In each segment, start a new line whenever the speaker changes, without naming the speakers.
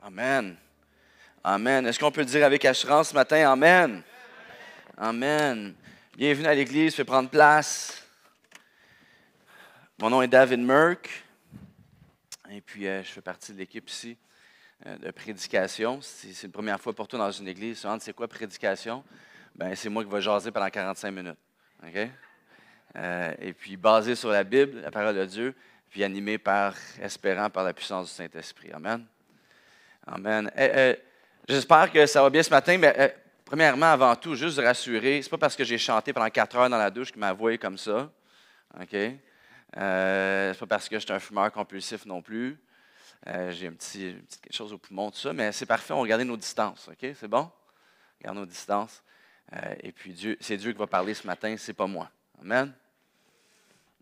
Amen. Amen. Est-ce qu'on peut le dire avec assurance ce matin? Amen. Amen. Bienvenue à l'Église, fais prendre place. Mon nom est David Merck. Et puis, je fais partie de l'équipe ici de prédication. C'est la première fois pour toi dans une église. C'est quoi prédication? Ben, c'est moi qui vais jaser pendant 45 minutes. OK? Et puis, basé sur la Bible, la parole de Dieu, puis animé espérant par la puissance du Saint-Esprit. Amen. Amen. J'espère que ça va bien ce matin, mais premièrement, avant tout, juste de rassurer, c'est pas parce que j'ai chanté pendant 4 heures dans la douche que ma voix est comme ça. OK? C'est pas parce que je suis un fumeur compulsif non plus. J'ai un petit quelque chose au poumon, tout ça, mais c'est parfait, on va garder nos distances. OK? C'est bon? Garde nos distances. Et puis, c'est Dieu qui va parler ce matin, c'est pas moi. Amen.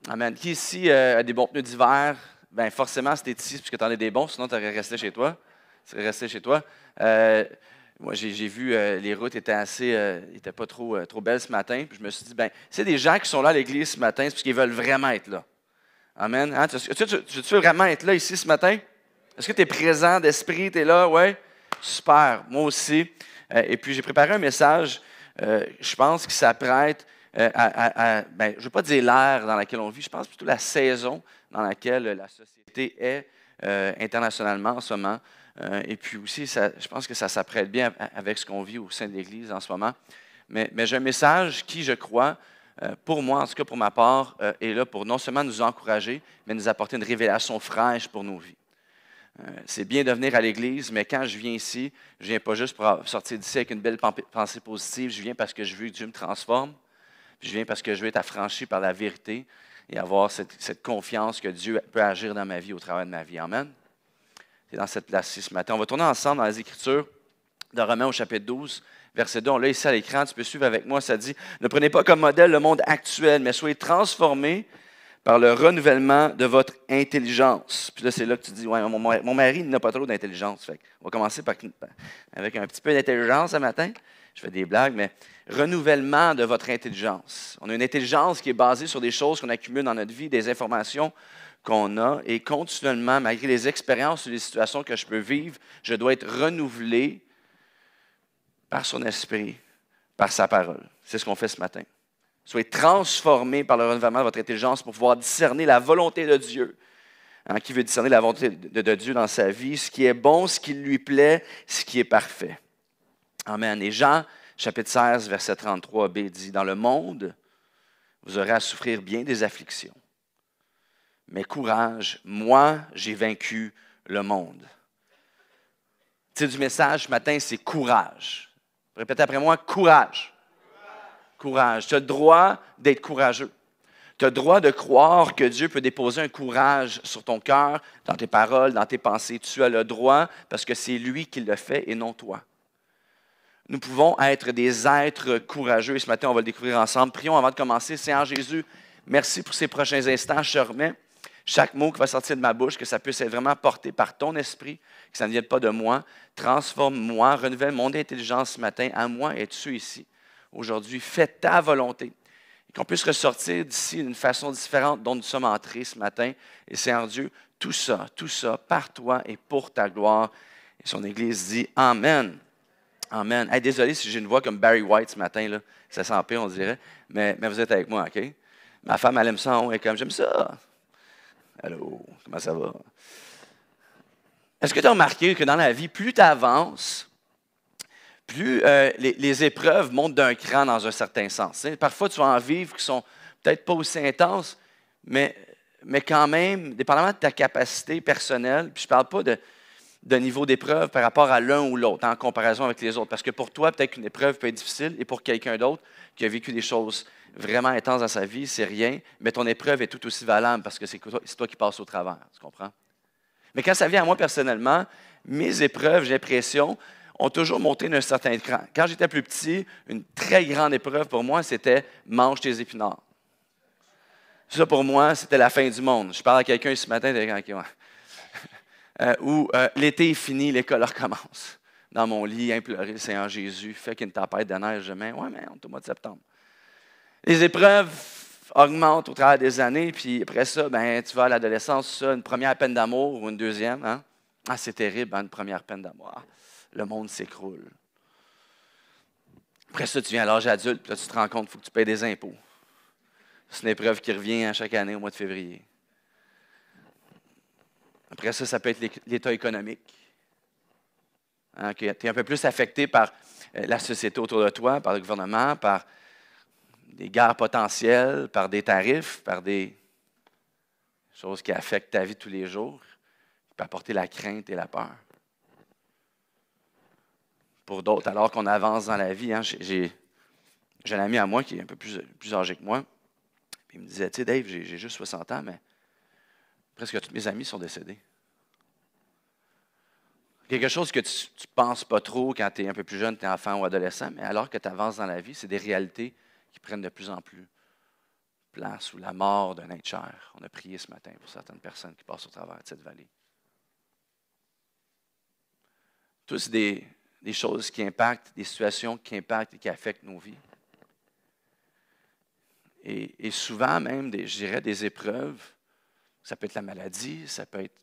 Amen. Qui ici a des bons pneus d'hiver? Bien, forcément, c'était ici parce que tu en as des bons, sinon tu aurais resté chez toi. Moi, j'ai vu les routes étaient pas trop belles ce matin. Puis je me suis dit, c'est des gens qui sont là à l'église ce matin, c'est parce qu'ils veulent vraiment être là. Amen. Hein? Tu veux vraiment être là ici ce matin? Est-ce que tu es présent d'esprit? Tu es là? Oui? Super. Moi aussi. Et puis, j'ai préparé un message, je pense, qui s'apprête je ne veux pas dire l'ère dans laquelle on vit, je pense plutôt la saison dans laquelle la société est internationalement en ce moment. Et puis aussi, je pense que ça s'apprête bien avec ce qu'on vit au sein de l'Église en ce moment. Mais j'ai un message qui, je crois, pour moi, en tout cas pour ma part, est là pour non seulement nous encourager, mais nous apporter une révélation fraîche pour nos vies. C'est bien de venir à l'Église, mais quand je viens ici, je ne viens pas juste pour sortir d'ici avec une belle pensée positive, je viens parce que je veux que Dieu me transforme. Je viens parce que je veux être affranchi par la vérité et avoir cette confiance que Dieu peut agir dans ma vie, au travers de ma vie. Amen. C'est dans cette place-ci ce matin. On va tourner ensemble dans les Écritures de Romains au chapitre 12, verset 2. On l'a ici à l'écran, tu peux suivre avec moi. Ça dit, ne prenez pas comme modèle le monde actuel, mais soyez transformés par le renouvellement de votre intelligence. Puis là, c'est là que tu dis, ouais, mon mari il n'a pas trop d'intelligence. Fait on va commencer avec un petit peu d'intelligence ce matin. Je fais des blagues, mais renouvellement de votre intelligence. On a une intelligence qui est basée sur des choses qu'on accumule dans notre vie, des informations qu'on a, et continuellement, malgré les expériences ou les situations que je peux vivre, je dois être renouvelé par son esprit, par sa parole. C'est ce qu'on fait ce matin. Soyez transformés par le renouvellement de votre intelligence pour pouvoir discerner la volonté de Dieu. Qui veut discerner la volonté de Dieu dans sa vie, ce qui est bon, ce qui lui plaît, ce qui est parfait. Amen. Et Jean, chapitre 16, verset 33b dit, « Dans le monde, vous aurez à souffrir bien des afflictions. Mais courage, moi, j'ai vaincu le monde. » Le titre du message ce matin, c'est « Courage ». Répétez après moi, « Courage ». Courage. Tu as le droit d'être courageux. Tu as le droit de croire que Dieu peut déposer un courage sur ton cœur, dans tes paroles, dans tes pensées. Tu as le droit parce que c'est lui qui le fait et non toi. Nous pouvons être des êtres courageux. Et ce matin, on va le découvrir ensemble. Prions avant de commencer. Seigneur Jésus, merci pour ces prochains instants. Je te remets chaque mot qui va sortir de ma bouche, que ça puisse être vraiment porté par ton esprit, que ça ne vienne pas de moi. Transforme-moi, renouvelle mon intelligence ce matin. À moi, es-tu ici aujourd'hui? Fais ta volonté. Et qu'on puisse ressortir d'ici d'une façon différente dont nous sommes entrés ce matin. Et Seigneur Dieu, tout ça, par toi et pour ta gloire. Et son Église dit Amen. Amen. Hey, désolé si j'ai une voix comme Barry White ce matin, là. Ça sent pire, on dirait. Mais vous êtes avec moi, OK? Ma femme, elle aime ça. Elle est comme, j'aime ça. Allô, comment ça va? Est-ce que tu as remarqué que dans la vie, plus tu avances, plus les épreuves montent d'un cran dans un certain sens. Hein? Parfois, tu vas en vivre qui sont peut-être pas aussi intenses, mais quand même, dépendamment de ta capacité personnelle, puis je ne parle pas de niveau d'épreuve par rapport à l'un ou l'autre, en comparaison avec les autres. Parce que pour toi, peut-être qu'une épreuve peut être difficile, et pour quelqu'un d'autre qui a vécu des choses vraiment intenses dans sa vie, c'est rien, mais ton épreuve est tout aussi valable parce que c'est toi qui passes au travers, tu comprends? Mais quand ça vient à moi personnellement, mes épreuves, j'ai l'impression, ont toujours monté d'un certain cran. Quand j'étais plus petit, une très grande épreuve pour moi, c'était « mange tes épinards ». Ça, pour moi, c'était la fin du monde. Je parle à quelqu'un ce matin, où l'été est fini, l'école recommence. Dans mon lit, implorer le Seigneur Jésus, fait qu'il y a une tempête de neige demain. Ouais, mais on est au mois de septembre. Les épreuves augmentent au travers des années, puis après ça, tu vas à l'adolescence, une première peine d'amour ou une deuxième. Hein? Ah, c'est terrible, hein, une première peine d'amour. Ah, le monde s'écroule. Après ça, tu viens à l'âge adulte, puis là, tu te rends compte qu'il faut que tu payes des impôts. C'est une épreuve qui revient à chaque année au mois de février. Après ça, ça peut être l'état économique. Hein, tu es un peu plus affecté par la société autour de toi, par le gouvernement, par des guerres potentielles, par des tarifs, par des choses qui affectent ta vie tous les jours, qui peuvent apporter la crainte et la peur. Pour d'autres, alors qu'on avance dans la vie, hein, j'ai un ami à moi qui est un peu plus âgé que moi, puis il me disait, tu sais, Dave, j'ai juste 60 ans, mais presque tous mes amis sont décédés. Quelque chose que tu ne penses pas trop quand tu es un peu plus jeune, tu es enfant ou adolescent, mais alors que tu avances dans la vie, c'est des réalités qui prennent de plus en plus place, ou la mort d'un être cher. On a prié ce matin pour certaines personnes qui passent au travers de cette vallée. Tous des choses qui impactent, des situations qui impactent et qui affectent nos vies. Et souvent même, je dirais, des épreuves. Ça peut être la maladie, ça peut être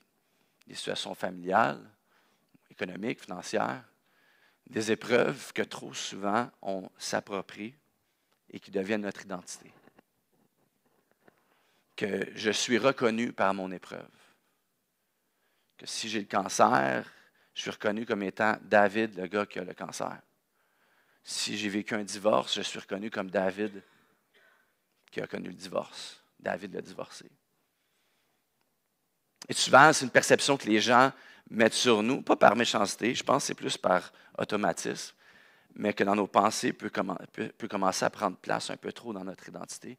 des situations familiales, économiques, financières. Des épreuves que trop souvent on s'approprie et qui deviennent notre identité. Que je suis reconnu par mon épreuve. Que si j'ai le cancer, je suis reconnu comme étant David, le gars qui a le cancer. Si j'ai vécu un divorce, je suis reconnu comme David qui a connu le divorce. David l'a divorcé. Et souvent, c'est une perception que les gens mettent sur nous, pas par méchanceté, je pense que c'est plus par automatisme, mais que dans nos pensées peut commencer à prendre place un peu trop dans notre identité.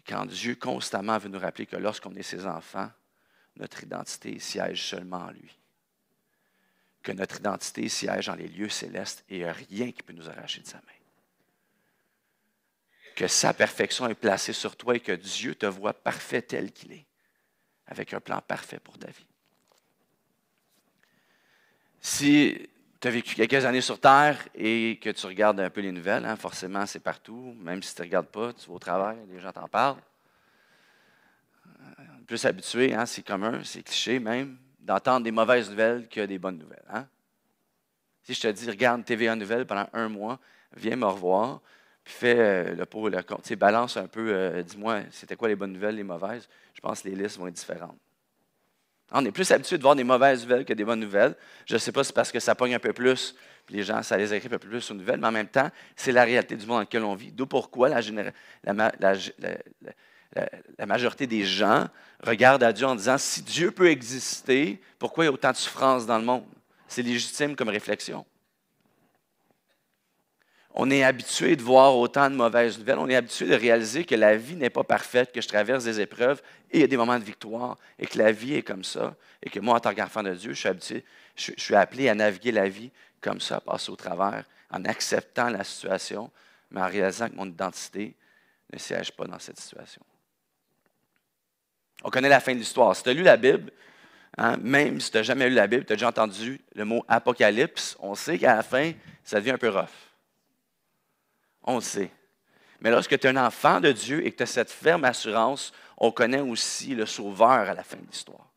Quand Dieu constamment veut nous rappeler que lorsqu'on est ses enfants, notre identité siège seulement en lui. Que notre identité siège dans les lieux célestes et il n'y a rien qui peut nous arracher de sa main. Que sa perfection est placée sur toi et que Dieu te voit parfait tel qu'il est, avec un plan parfait pour ta vie. Si tu as vécu quelques années sur Terre et que tu regardes un peu les nouvelles, hein, forcément c'est partout, même si tu ne regardes pas, tu vas au travail, les gens t'en parlent. Plus habitué, hein, c'est commun, c'est cliché même, d'entendre des mauvaises nouvelles que des bonnes nouvelles. Hein? Si je te dis, regarde TVA Nouvelles pendant 1 mois, viens me revoir, puis fais le pour et le contre. Balance un peu, dis-moi, c'était quoi les bonnes nouvelles, les mauvaises. Je pense que les listes vont être différentes. On est plus habitué de voir des mauvaises nouvelles que des bonnes nouvelles. Je ne sais pas si c'est parce que ça pogne un peu plus, puis les gens, ça les écrit un peu plus aux nouvelles, mais en même temps, c'est la réalité du monde dans lequel on vit. D'où pourquoi la majorité des gens regardent à Dieu en disant, si Dieu peut exister, pourquoi il y a autant de souffrance dans le monde? C'est légitime comme réflexion. On est habitué de voir autant de mauvaises nouvelles. On est habitué de réaliser que la vie n'est pas parfaite, que je traverse des épreuves et il y a des moments de victoire et que la vie est comme ça. Et que moi, en tant qu'enfant de Dieu, je suis appelé à naviguer la vie comme ça, à passer au travers, en acceptant la situation, mais en réalisant que mon identité ne siège pas dans cette situation. On connaît la fin de l'histoire. Si tu as lu la Bible, hein, même si tu n'as jamais lu la Bible, tu as déjà entendu le mot apocalypse, on sait qu'à la fin, ça devient un peu rough. On le sait. Mais lorsque tu es un enfant de Dieu et que tu as cette ferme assurance, on connaît aussi le Sauveur à la fin de l'histoire.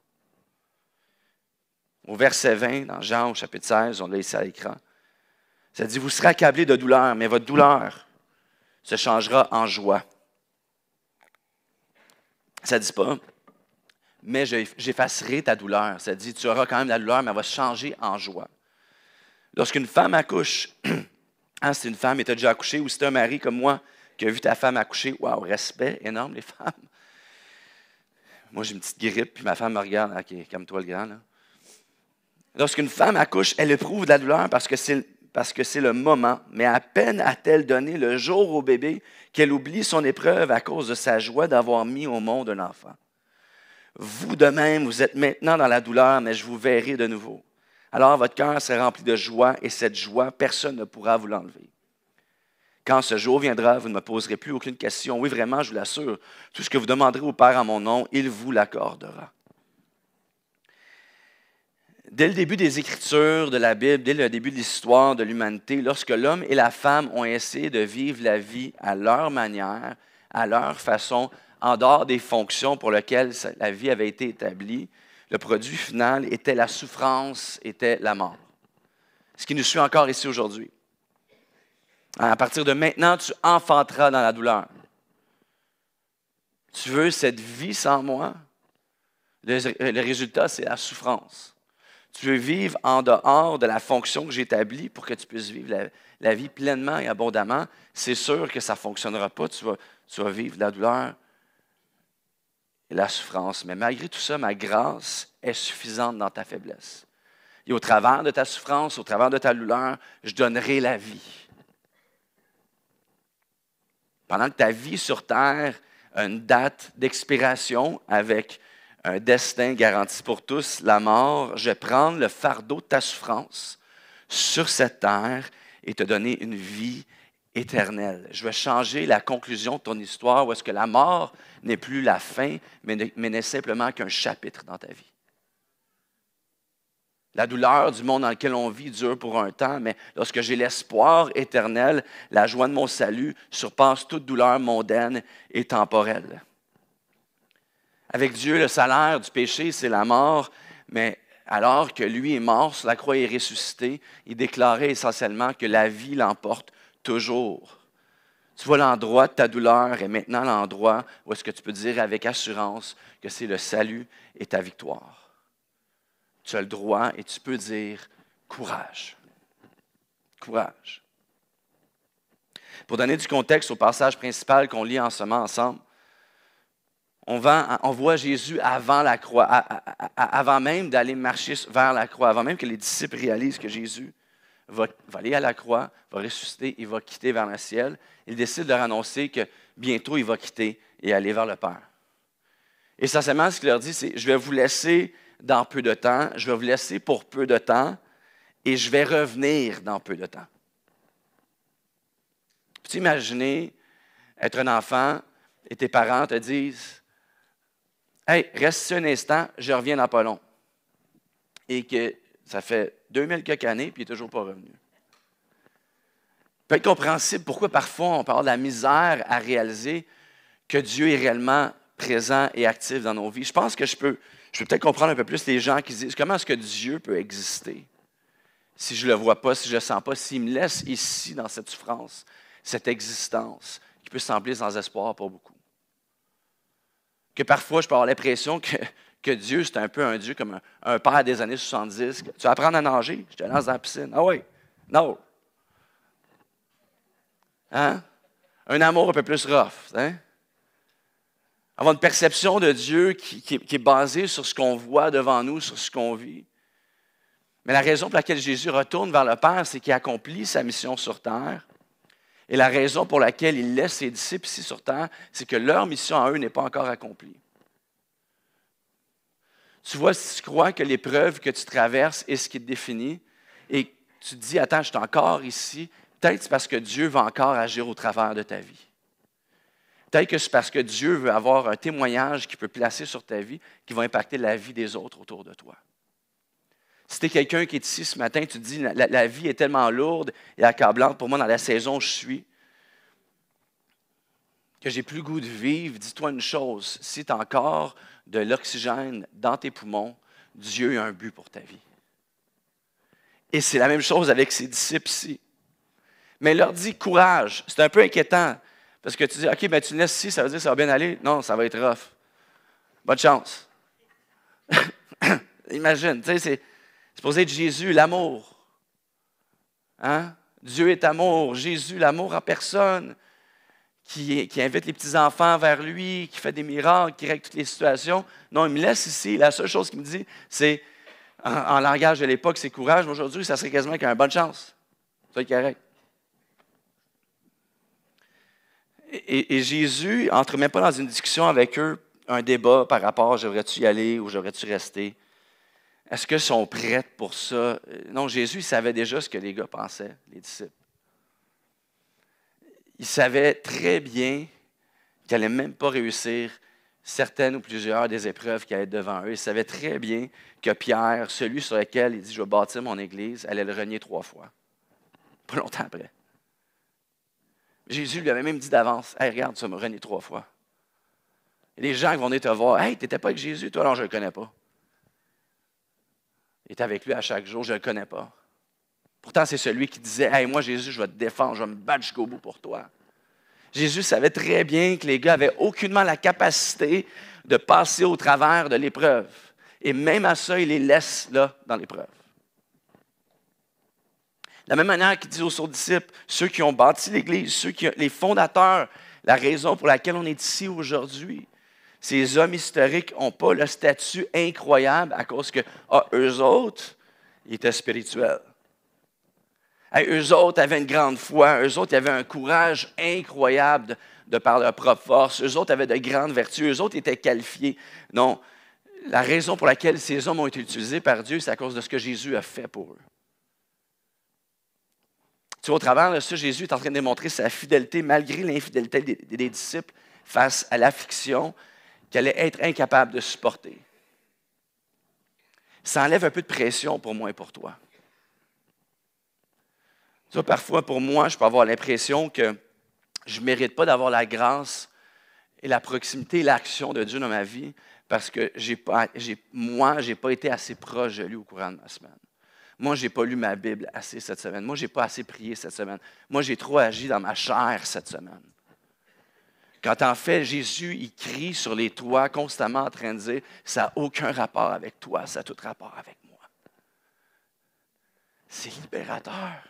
Au verset 20, dans Jean, au chapitre 16, on l'a ici à l'écran, ça dit, vous serez accablés de douleur, mais votre douleur se changera en joie. Ça ne dit pas, mais j'effacerai ta douleur. Ça dit, tu auras quand même la douleur, mais elle va se changer en joie. Lorsqu'une femme accouche, hein, si c'est une femme et tu as déjà accouché, ou si tu es un mari comme moi qui a vu ta femme accoucher, waouh, respect énorme les femmes. Moi, j'ai une petite grippe, puis ma femme me regarde, OK, calme-toi le grand. Là. Lorsqu'une femme accouche, elle éprouve de la douleur parce que c'est le moment, mais à peine a-t-elle donné le jour au bébé qu'elle oublie son épreuve à cause de sa joie d'avoir mis au monde un enfant. Vous de même, vous êtes maintenant dans la douleur, mais je vous verrai de nouveau. Alors votre cœur sera rempli de joie, et cette joie, personne ne pourra vous l'enlever. Quand ce jour viendra, vous ne me poserez plus aucune question. Oui, vraiment, je vous l'assure, tout ce que vous demanderez au Père en mon nom, il vous l'accordera. Dès le début des Écritures de la Bible, dès le début de l'histoire de l'humanité, lorsque l'homme et la femme ont essayé de vivre la vie à leur manière, à leur façon, en dehors des fonctions pour lesquelles la vie avait été établie, le produit final était la souffrance, était la mort. Ce qui nous suit encore ici aujourd'hui. À partir de maintenant, tu enfanteras dans la douleur. Tu veux cette vie sans moi? Le résultat, c'est la souffrance. Tu veux vivre en dehors de la fonction que j'établis pour que tu puisses vivre la vie pleinement et abondamment. C'est sûr que ça ne fonctionnera pas. Tu vas vivre la douleur et la souffrance. Mais malgré tout ça, ma grâce est suffisante dans ta faiblesse. Et au travers de ta souffrance, au travers de ta douleur, je donnerai la vie. Pendant que ta vie sur terre a une date d'expiration avec un destin garanti pour tous, la mort, je vais prendre le fardeau de ta souffrance sur cette terre et te donner une vie éternelle. Je vais changer la conclusion de ton histoire où est-ce que la mort n'est plus la fin, mais n'est simplement qu'un chapitre dans ta vie. La douleur du monde dans lequel on vit dure pour un temps, mais lorsque j'ai l'espoir éternel, la joie de mon salut surpasse toute douleur mondaine et temporelle. Avec Dieu, le salaire du péché, c'est la mort, mais alors que lui est mort sur la croix et ressuscité, il déclarait essentiellement que la vie l'emporte toujours. Tu vois, l'endroit de ta douleur est maintenant l'endroit où est-ce que tu peux dire avec assurance que c'est le salut et ta victoire. Tu as le droit et tu peux dire courage. Courage. Pour donner du contexte au passage principal qu'on lit en ce moment ensemble, on voit Jésus avant la croix, avant même d'aller marcher vers la croix, avant même que les disciples réalisent que Jésus va aller à la croix, va ressusciter et va quitter vers le ciel. Il décide de leur annoncer que bientôt il va quitter et aller vers le Père. Et essentiellement, ce qu'il leur dit, c'est « Je vais vous laisser dans peu de temps, je vais vous laisser pour peu de temps et je vais revenir dans peu de temps. » Peux-tu imaginer être un enfant et tes parents te disent « Hey, reste ici un instant, je reviens dans pas long. » Et que ça fait 2000 quelques années puis il n'est toujours pas revenu. Peut être compréhensible pourquoi parfois on peut avoir de la misère à réaliser que Dieu est réellement présent et actif dans nos vies. Je pense que je peux peut-être comprendre un peu plus les gens qui se disent comment est-ce que Dieu peut exister si je ne le vois pas, si je ne le sens pas, s'il me laisse ici dans cette souffrance, cette existence qui peut sembler sans espoir pour beaucoup. Que parfois je peux avoir l'impression que Dieu, c'est un peu un Dieu comme un père des années 70. Tu vas apprendre à nager? Je te lance dans la piscine. Ah oui? Non. Hein? Un amour un peu plus rough. Hein? Avoir une perception de Dieu qui est basée sur ce qu'on voit devant nous, sur ce qu'on vit. Mais la raison pour laquelle Jésus retourne vers le Père, c'est qu'il accomplit sa mission sur terre. Et la raison pour laquelle il laisse ses disciples ici sur terre, c'est que leur mission à eux n'est pas encore accomplie. Tu vois, si tu crois que l'épreuve que tu traverses est ce qui te définit, et tu te dis, attends, je suis encore ici, peut-être c'est parce que Dieu va encore agir au travers de ta vie. Peut-être que c'est parce que Dieu veut avoir un témoignage qu'il peut placer sur ta vie qui va impacter la vie des autres autour de toi. Si tu es quelqu'un qui est ici ce matin, tu te dis, la vie est tellement lourde et accablante pour moi dans la saison où je suis, que j'ai plus le goût de vivre, dis-toi une chose, si tu as encore de l'oxygène dans tes poumons, Dieu a un but pour ta vie. Et c'est la même chose avec ses disciples ici. Mais il leur dit courage. C'est un peu inquiétant. Parce que tu dis, OK, ben tu me laisses ici, ça veut dire que ça va bien aller. Non, ça va être rough. Bonne chance. Imagine, tu sais, c'est supposé être Jésus, l'amour. Hein? Dieu est amour. Jésus, l'amour en personne, qui invite les petits-enfants vers lui, qui fait des miracles, qui règle toutes les situations. Non, il me laisse ici. La seule chose qu'il me dit, c'est, en langage de l'époque, c'est courage. Mais aujourd'hui, ça serait quasiment qu'un bonne chance. Ça va être correct. Et Jésus n'entre même pas dans une discussion avec eux, un débat par rapport à devrais-tu y aller ou devrais-tu rester. Est-ce qu'ils sont prêts pour ça? Non, Jésus, il savait déjà ce que les gars pensaient, les disciples. Il savait très bien qu'ils n'allaient même pas réussir certaines ou plusieurs des épreuves qui allaient être devant eux. Il savait très bien que Pierre, celui sur lequel il dit « Je vais bâtir mon église », allait le renier 3 fois. Pas longtemps après. Jésus lui avait même dit d'avance, « Hey, regarde, tu vas me renier 3 fois. » Et les gens qui vont venir te voir, « Hey, tu n'étais pas avec Jésus, toi? » « Non, je ne le connais pas. » Il est avec lui à chaque jour, je ne le connais pas. Pourtant, c'est celui qui disait, « Hey, moi, Jésus, je vais te défendre, je vais me battre jusqu'au bout pour toi. » Jésus savait très bien que les gars avaient aucunement la capacité de passer au travers de l'épreuve. Et même à ça, il les laisse là, dans l'épreuve. De la même manière qu'il dit aux disciples, ceux qui ont bâti l'Église, les fondateurs, la raison pour laquelle on est ici aujourd'hui, ces hommes historiques n'ont pas le statut incroyable à cause que, eux autres, ils étaient spirituels. Hey, eux autres avaient une grande foi, eux autres avaient un courage incroyable de par leur propre force, eux autres avaient de grandes vertus, eux autres étaient qualifiés. Non, la raison pour laquelle ces hommes ont été utilisés par Dieu, c'est à cause de ce que Jésus a fait pour eux. Tu vois, au travers de ça, Jésus est en train de démontrer sa fidélité malgré l'infidélité des disciples face à l'affliction qu'elle allait être incapable de supporter. Ça enlève un peu de pression pour moi et pour toi. Tu vois, parfois, pour moi, je peux avoir l'impression que je ne mérite pas d'avoir la grâce et la proximité et l'action de Dieu dans ma vie parce que je n'ai pas été assez proche de lui au courant de ma semaine. Moi, je n'ai pas lu ma Bible assez cette semaine. Moi, je n'ai pas assez prié cette semaine. Moi, j'ai trop agi dans ma chair cette semaine. Quand en fait, Jésus, il crie sur les toits constamment en train de dire, ça n'a aucun rapport avec toi, ça a tout rapport avec moi. C'est libérateur.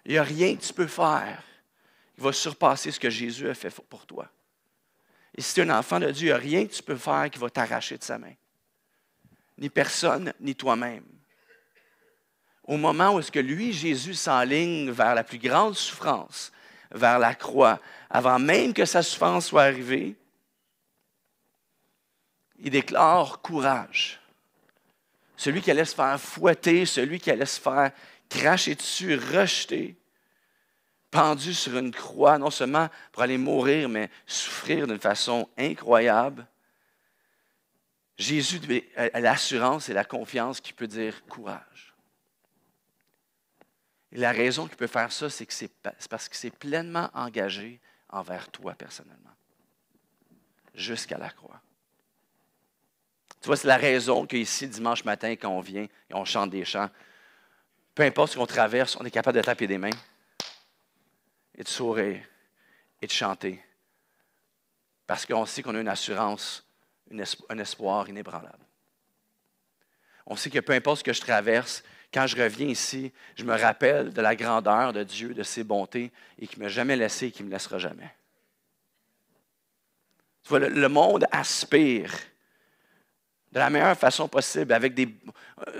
Il n'y a rien que tu peux faire qui va surpasser ce que Jésus a fait pour toi. Et si tu es un enfant de Dieu, il n'y a rien que tu peux faire qui va t'arracher de sa main. Ni personne, ni toi-même. Au moment où est-ce que lui, Jésus, s'enligne vers la plus grande souffrance, vers la croix, avant même que sa souffrance soit arrivée, il déclare courage. Celui qui allait se faire fouetter, celui qui allait se faire cracher dessus, rejeter, pendu sur une croix, non seulement pour aller mourir, mais souffrir d'une façon incroyable. Jésus a l'assurance et la confiance qui peut dire courage. Et la raison qu'il peut faire ça, c'est parce qu'il s'est pleinement engagé envers toi personnellement, jusqu'à la croix. Tu vois, c'est la raison qu'ici, dimanche matin, quand on vient et on chante des chants, peu importe ce qu'on traverse, on est capable de taper des mains et de sourire et de chanter. Parce qu'on sait qu'on a une assurance, un espoir inébranlable. On sait que peu importe ce que je traverse, quand je reviens ici, je me rappelle de la grandeur de Dieu, de ses bontés, et qu'il ne m'a jamais laissé et qu'il ne me laissera jamais. Tu vois, le monde aspire de la meilleure façon possible,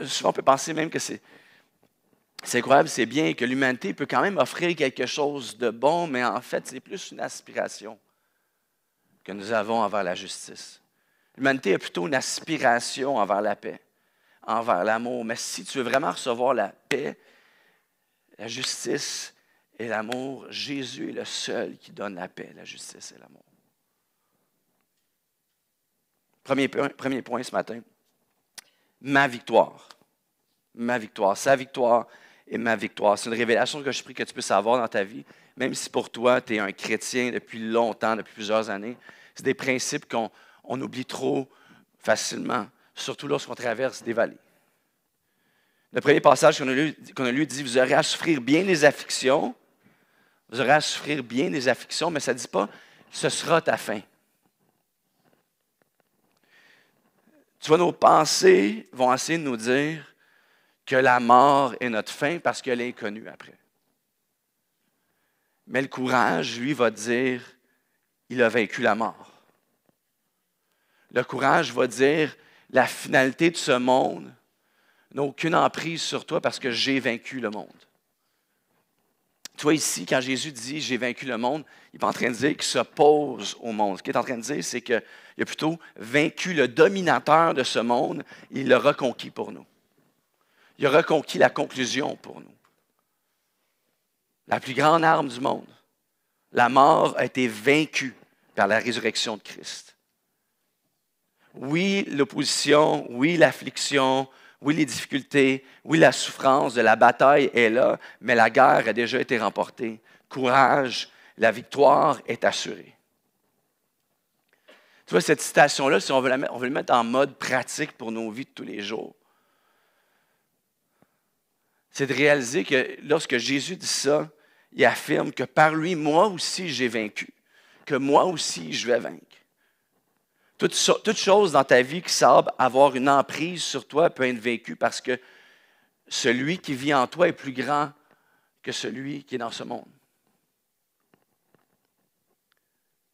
souvent on peut penser même que c'est incroyable, c'est bien, que l'humanité peut quand même offrir quelque chose de bon, mais en fait, c'est plus une aspiration que nous avons envers la justice. L'humanité a plutôt une aspiration envers la paix, envers l'amour. Mais si tu veux vraiment recevoir la paix, la justice et l'amour, Jésus est le seul qui donne la paix, la justice et l'amour. Premier point ce matin, ma victoire. Ma victoire, sa victoire et ma victoire. C'est une révélation que je prie que tu puisses avoir dans ta vie, même si pour toi, tu es un chrétien depuis longtemps, depuis plusieurs années. C'est des principes qu'on oublie trop facilement, surtout lorsqu'on traverse des vallées. Le premier passage qu'on a lu dit, vous aurez à souffrir bien les afflictions. Vous aurez à souffrir bien les afflictions, mais ça ne dit pas, ce sera ta fin. Tu vois, nos pensées vont essayer de nous dire que la mort est notre fin parce qu'elle est inconnue après. Mais le courage, lui, va dire, il a vaincu la mort. Le courage va dire, la finalité de ce monde n'a aucune emprise sur toi parce que j'ai vaincu le monde. Tu vois, ici, quand Jésus dit « j'ai vaincu le monde », il n'est pas en train de dire qu'il s'oppose au monde. Ce qu'il est en train de dire, c'est qu'il a plutôt vaincu le dominateur de ce monde, il l'a reconquis pour nous. Il a reconquis la conclusion pour nous. La plus grande arme du monde, la mort, a été vaincue par la résurrection de Christ. Oui, l'opposition, oui, l'affliction, oui, les difficultés, oui, la souffrance de la bataille est là, mais la guerre a déjà été remportée. Courage, la victoire est assurée. Tu vois, cette citation-là, si on veut on veut la mettre en mode pratique pour nos vies de tous les jours, c'est de réaliser que lorsque Jésus dit ça, il affirme que par lui, moi aussi, j'ai vaincu, que moi aussi, je vais vaincre. Toute chose dans ta vie qui semble avoir une emprise sur toi peut être vécue parce que celui qui vit en toi est plus grand que celui qui est dans ce monde.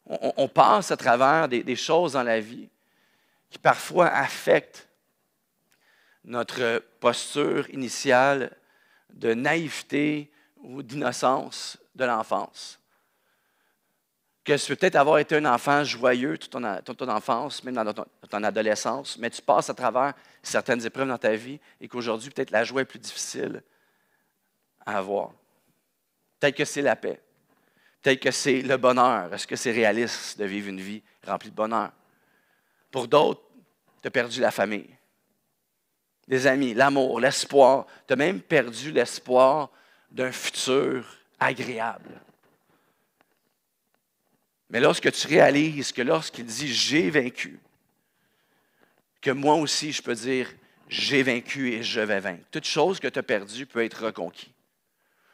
On passe à travers des choses dans la vie qui parfois affectent notre posture initiale de naïveté ou d'innocence de l'enfance. Que tu peux peut-être avoir été un enfant joyeux toute ton enfance, même dans ton adolescence, mais tu passes à travers certaines épreuves dans ta vie et qu'aujourd'hui, peut-être la joie est plus difficile à avoir. Peut-être que c'est la paix. Peut-être que c'est le bonheur. Est-ce que c'est réaliste de vivre une vie remplie de bonheur? Pour d'autres, tu as perdu la famille, les amis, l'amour, l'espoir. Tu as même perdu l'espoir d'un futur agréable. Mais lorsque tu réalises que lorsqu'il dit « j'ai vaincu », que moi aussi, je peux dire « j'ai vaincu et je vais vaincre ». Toute chose que tu as perdue peut être reconquise.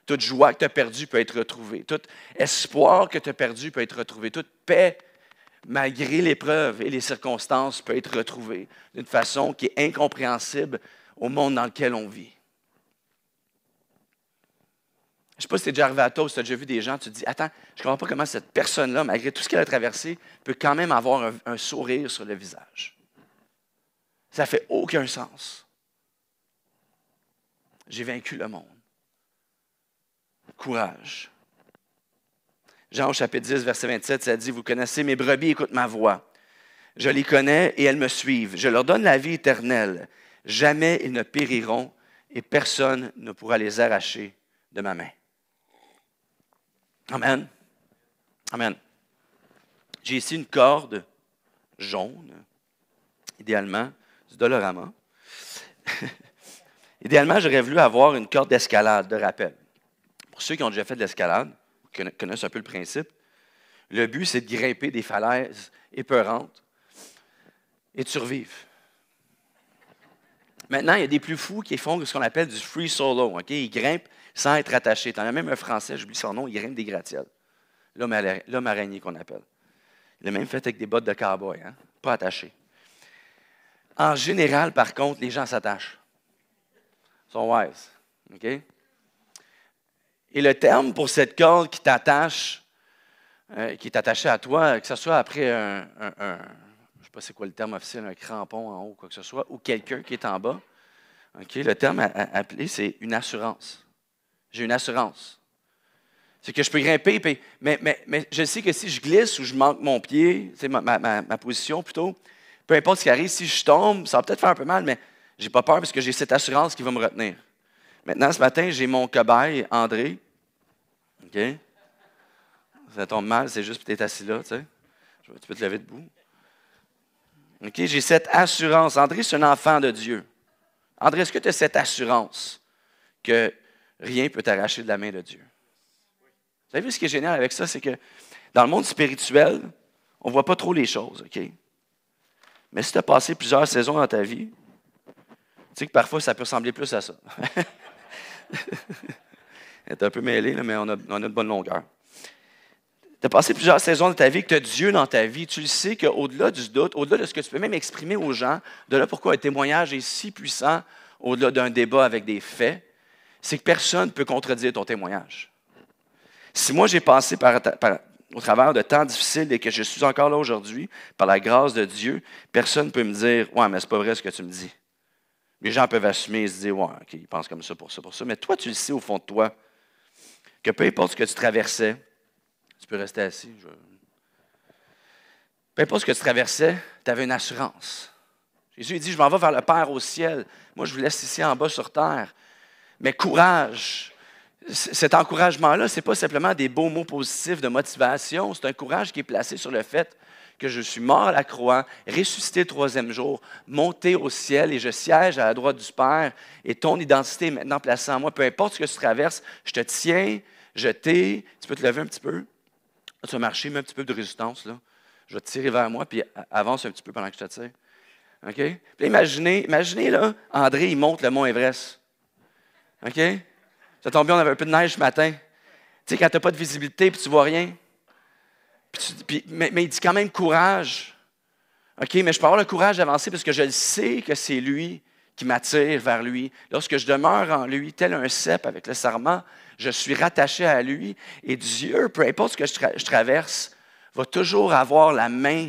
Toute joie que tu as perdue peut être retrouvée. Tout espoir que tu as perdu peut être retrouvé. Toute paix, malgré l'épreuve et les circonstances, peut être retrouvée d'une façon qui est incompréhensible au monde dans lequel on vit. Je ne sais pas si c'est déjà arrivé à toi ou si tu as déjà vu des gens, tu te dis « Attends, je ne comprends pas comment cette personne-là, malgré tout ce qu'elle a traversé, peut quand même avoir un sourire sur le visage. » Ça ne fait aucun sens. J'ai vaincu le monde. Courage. Jean au chapitre 10, verset 27, ça dit « Vous connaissez mes brebis, écoutent ma voix. Je les connais et elles me suivent. Je leur donne la vie éternelle. Jamais ils ne périront et personne ne pourra les arracher de ma main. » Amen. Amen. J'ai ici une corde jaune, idéalement, du Dolorama. Idéalement, j'aurais voulu avoir une corde d'escalade, de rappel. Pour ceux qui ont déjà fait de l'escalade, qui connaissent un peu le principe, le but, c'est de grimper des falaises épeurantes et de survivre. Maintenant, il y a des plus fous qui font ce qu'on appelle du free solo. Okay? Ils grimpent sans être attachés. Il y en a même un Français, j'oublie son nom, il grimpe des gratte-ciels. L'homme araignée qu'on appelle. Il l'a même fait avec des bottes de cow-boy, hein? Pas attaché. En général, par contre, les gens s'attachent. Ils sont wise. Okay? Et le terme pour cette corde qui t'attache, qui est attachée à toi, que ce soit après je ne sais pas c'est quoi le terme officiel, un crampon en haut, quoi que ce soit, ou quelqu'un qui est en bas, okay, le terme appelé, c'est une assurance. J'ai une assurance. C'est que je peux grimper, mais je sais que si je glisse ou je manque mon pied, c'est ma position plutôt, peu importe ce qui arrive, si je tombe, ça va peut-être faire un peu mal, mais je n'ai pas peur parce que j'ai cette assurance qui va me retenir. Maintenant, ce matin, j'ai mon cobaye, André. OK? Ça tombe mal, c'est juste que tu es assis là, tu sais. Tu peux te lever debout. OK? J'ai cette assurance. André, c'est un enfant de Dieu. André, est-ce que tu as cette assurance que rien ne peut t'arracher de la main de Dieu? Vous avez vu ce qui est génial avec ça? C'est que dans le monde spirituel, on ne voit pas trop les choses, OK? Mais si tu as passé plusieurs saisons dans ta vie, tu sais que parfois, ça peut ressembler plus à ça. Elle est un peu mêlée, là, mais on a de bonne longueur. Tu as passé plusieurs saisons de ta vie, que tu as Dieu dans ta vie. Tu le sais qu'au-delà du doute, au-delà de ce que tu peux même exprimer aux gens, de là pourquoi un témoignage est si puissant, au-delà d'un débat avec des faits, c'est que personne ne peut contredire ton témoignage. Si moi j'ai passé au travers de temps difficiles et que je suis encore là aujourd'hui, par la grâce de Dieu, personne ne peut me dire « Ouais, mais c'est pas vrai ce que tu me dis. » Les gens peuvent assumer et se dire « Ouais, OK, ils pensent comme ça, pour ça, pour ça. » Mais toi, tu le sais au fond de toi, que peu importe ce que tu traversais, tu peux rester assis. Peu importe ce que tu traversais, tu avais une assurance. Jésus dit « Je m'en vais vers le Père au ciel. Moi, je vous laisse ici en bas sur terre. » Mais courage. Cet encouragement-là, ce n'est pas simplement des beaux mots positifs de motivation. C'est un courage qui est placé sur le fait que je suis mort à la croix, ressuscité le troisième jour, monté au ciel et je siège à la droite du Père et ton identité est maintenant placée en moi. Peu importe ce que tu traverses, je te tiens, tu peux te lever un petit peu. Tu vas marcher, mets un petit peu de résistance. Là. Je vais te tirer vers moi, puis avance un petit peu pendant que je te tire. OK? Puis imaginez, là, André, il monte le mont Everest. OK? Ça tombe bien, on avait un peu de neige ce matin. Tu sais, quand tu n'as pas de visibilité puis tu ne vois rien. Mais il dit quand même courage. OK, mais je peux avoir le courage d'avancer parce que je le sais que c'est lui qui m'attire vers lui. Lorsque je demeure en lui, tel un cep avec le sarment, je suis rattaché à lui. Et Dieu, peu importe ce que je traverse, va toujours avoir la main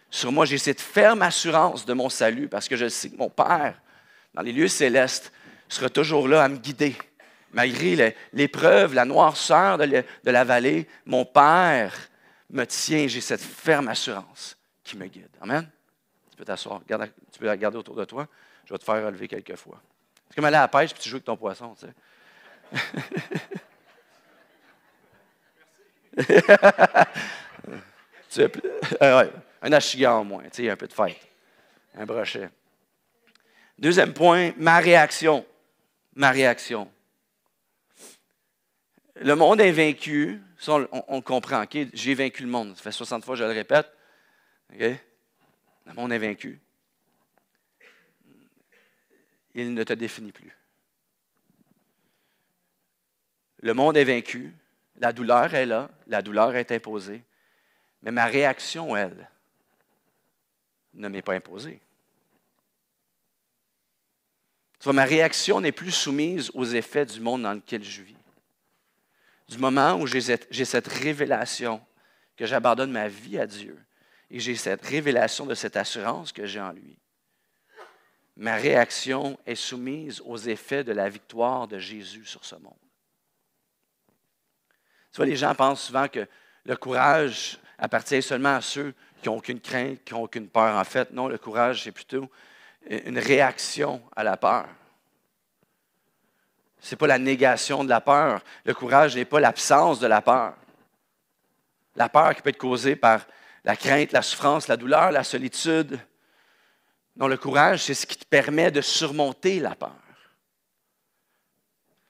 sur moi. J'ai cette ferme assurance de mon salut parce que je sais que mon Père, dans les lieux célestes, sera toujours là à me guider. Malgré l'épreuve, la noirceur de la vallée, mon Père me tient. J'ai cette ferme assurance qui me guide. Amen? Tu peux t'asseoir. Tu peux regarder autour de toi. Je vais te faire relever quelques fois. C'est comme aller à la pêche et tu joues avec ton poisson. Tu sais. Ouais, un achigan au moins, un peu de fête. Un brochet. Deuxième point, ma réaction. Ma réaction. Le monde est vaincu. Ça, on comprend. Okay? J'ai vaincu le monde. Ça fait 60 fois que je le répète. Okay? Le monde est vaincu. Il ne te définit plus. Le monde est vaincu. La douleur est là. La douleur est imposée. Mais ma réaction, elle, ne m'est pas imposée. Tu vois, ma réaction n'est plus soumise aux effets du monde dans lequel je vis. Du moment où j'ai cette révélation que j'abandonne ma vie à Dieu et j'ai cette révélation de cette assurance que j'ai en lui, ma réaction est soumise aux effets de la victoire de Jésus sur ce monde. Tu vois, les gens pensent souvent que le courage appartient seulement à ceux qui n'ont aucune crainte, qui n'ont aucune peur. En fait, non, le courage, c'est plutôt une réaction à la peur. Ce n'est pas la négation de la peur. Le courage n'est pas l'absence de la peur. La peur qui peut être causée par la crainte, la souffrance, la douleur, la solitude. Non, le courage, c'est ce qui te permet de surmonter la peur.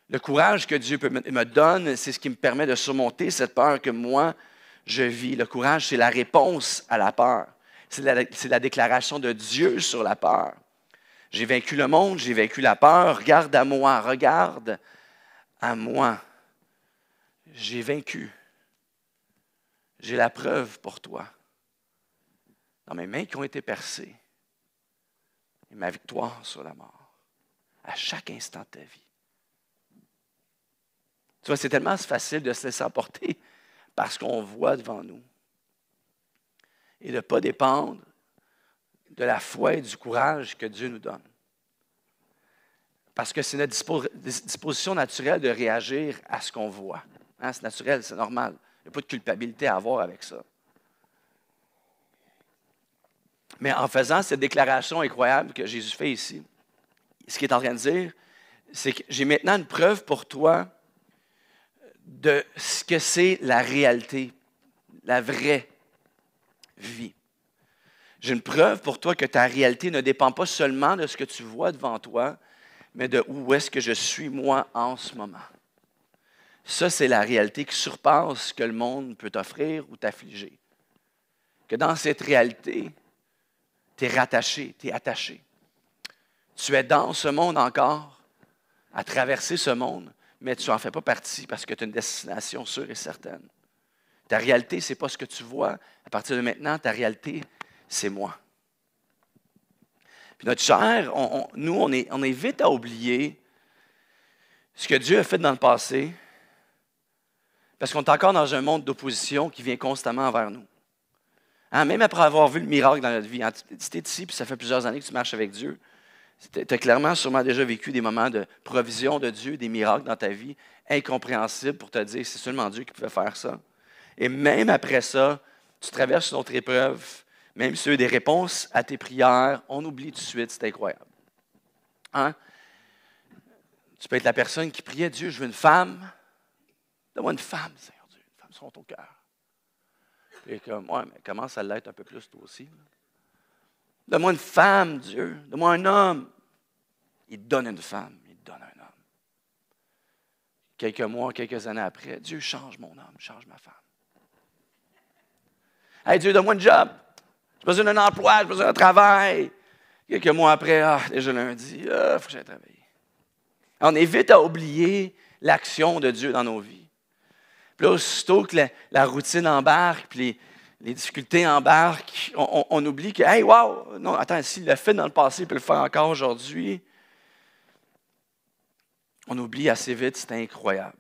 Le courage que Dieu me donne, c'est ce qui me permet de surmonter cette peur que moi, je vis. Le courage, c'est la réponse à la peur. C'est la déclaration de Dieu sur la peur. J'ai vaincu le monde, j'ai vaincu la peur. Regarde à moi, regarde à moi. J'ai vaincu. J'ai la preuve pour toi. Dans mes mains qui ont été percées. Et ma victoire sur la mort. À chaque instant de ta vie. Tu vois, c'est tellement facile de se laisser emporter par ce qu'on voit devant nous. Et de ne pas dépendre de la foi et du courage que Dieu nous donne. Parce que c'est notre disposition naturelle de réagir à ce qu'on voit. Hein, c'est naturel, c'est normal. Il n'y a pas de culpabilité à avoir avec ça. Mais en faisant cette déclaration incroyable que Jésus fait ici, ce qu'il est en train de dire, c'est que j'ai maintenant une preuve pour toi de ce que c'est la réalité, la vraie vie. J'ai une preuve pour toi que ta réalité ne dépend pas seulement de ce que tu vois devant toi, mais de où est-ce que je suis moi en ce moment. Ça, c'est la réalité qui surpasse ce que le monde peut t'offrir ou t'affliger. Que dans cette réalité, tu es rattaché, tu es attaché. Tu es dans ce monde encore, à traverser ce monde, mais tu n'en fais pas partie parce que tu as une destination sûre et certaine. Ta réalité, ce n'est pas ce que tu vois. À partir de maintenant, ta réalité, c'est moi. Puis notre chair, on est vite à oublier ce que Dieu a fait dans le passé parce qu'on est encore dans un monde d'opposition qui vient constamment envers nous. Hein, même après avoir vu le miracle dans notre vie, hein, si tu es ici puis ça fait plusieurs années que tu marches avec Dieu, tu as clairement sûrement déjà vécu des moments de provision de Dieu, des miracles dans ta vie, incompréhensibles pour te dire c'est seulement Dieu qui pouvait faire ça. Et même après ça, tu traverses une autre épreuve, même si tu as eu des réponses à tes prières, on oublie tout de suite, c'est incroyable. Hein? Tu peux être la personne qui priait, Dieu, je veux une femme. Donne-moi une femme, Seigneur Dieu, une femme sur ton cœur. Et comme, ouais, mais commence à l'être un peu plus toi aussi. Là. Donne-moi une femme, Dieu. Donne-moi un homme. Il te donne une femme. Il te donne un homme. Quelques mois, quelques années après, Dieu change mon homme, change ma femme. Hey Dieu, donne-moi un job. J'ai besoin d'un emploi, j'ai besoin d'un travail. Quelques mois après, déjà lundi, il faut que j'aille travailler. On est vite à oublier l'action de Dieu dans nos vies. Puis là, aussitôt que la routine embarque, puis les difficultés embarquent, on oublie que, hey, wow, non, attends, s'il l'a fait dans le passé, il peut le faire encore aujourd'hui. On oublie assez vite, c'est incroyable.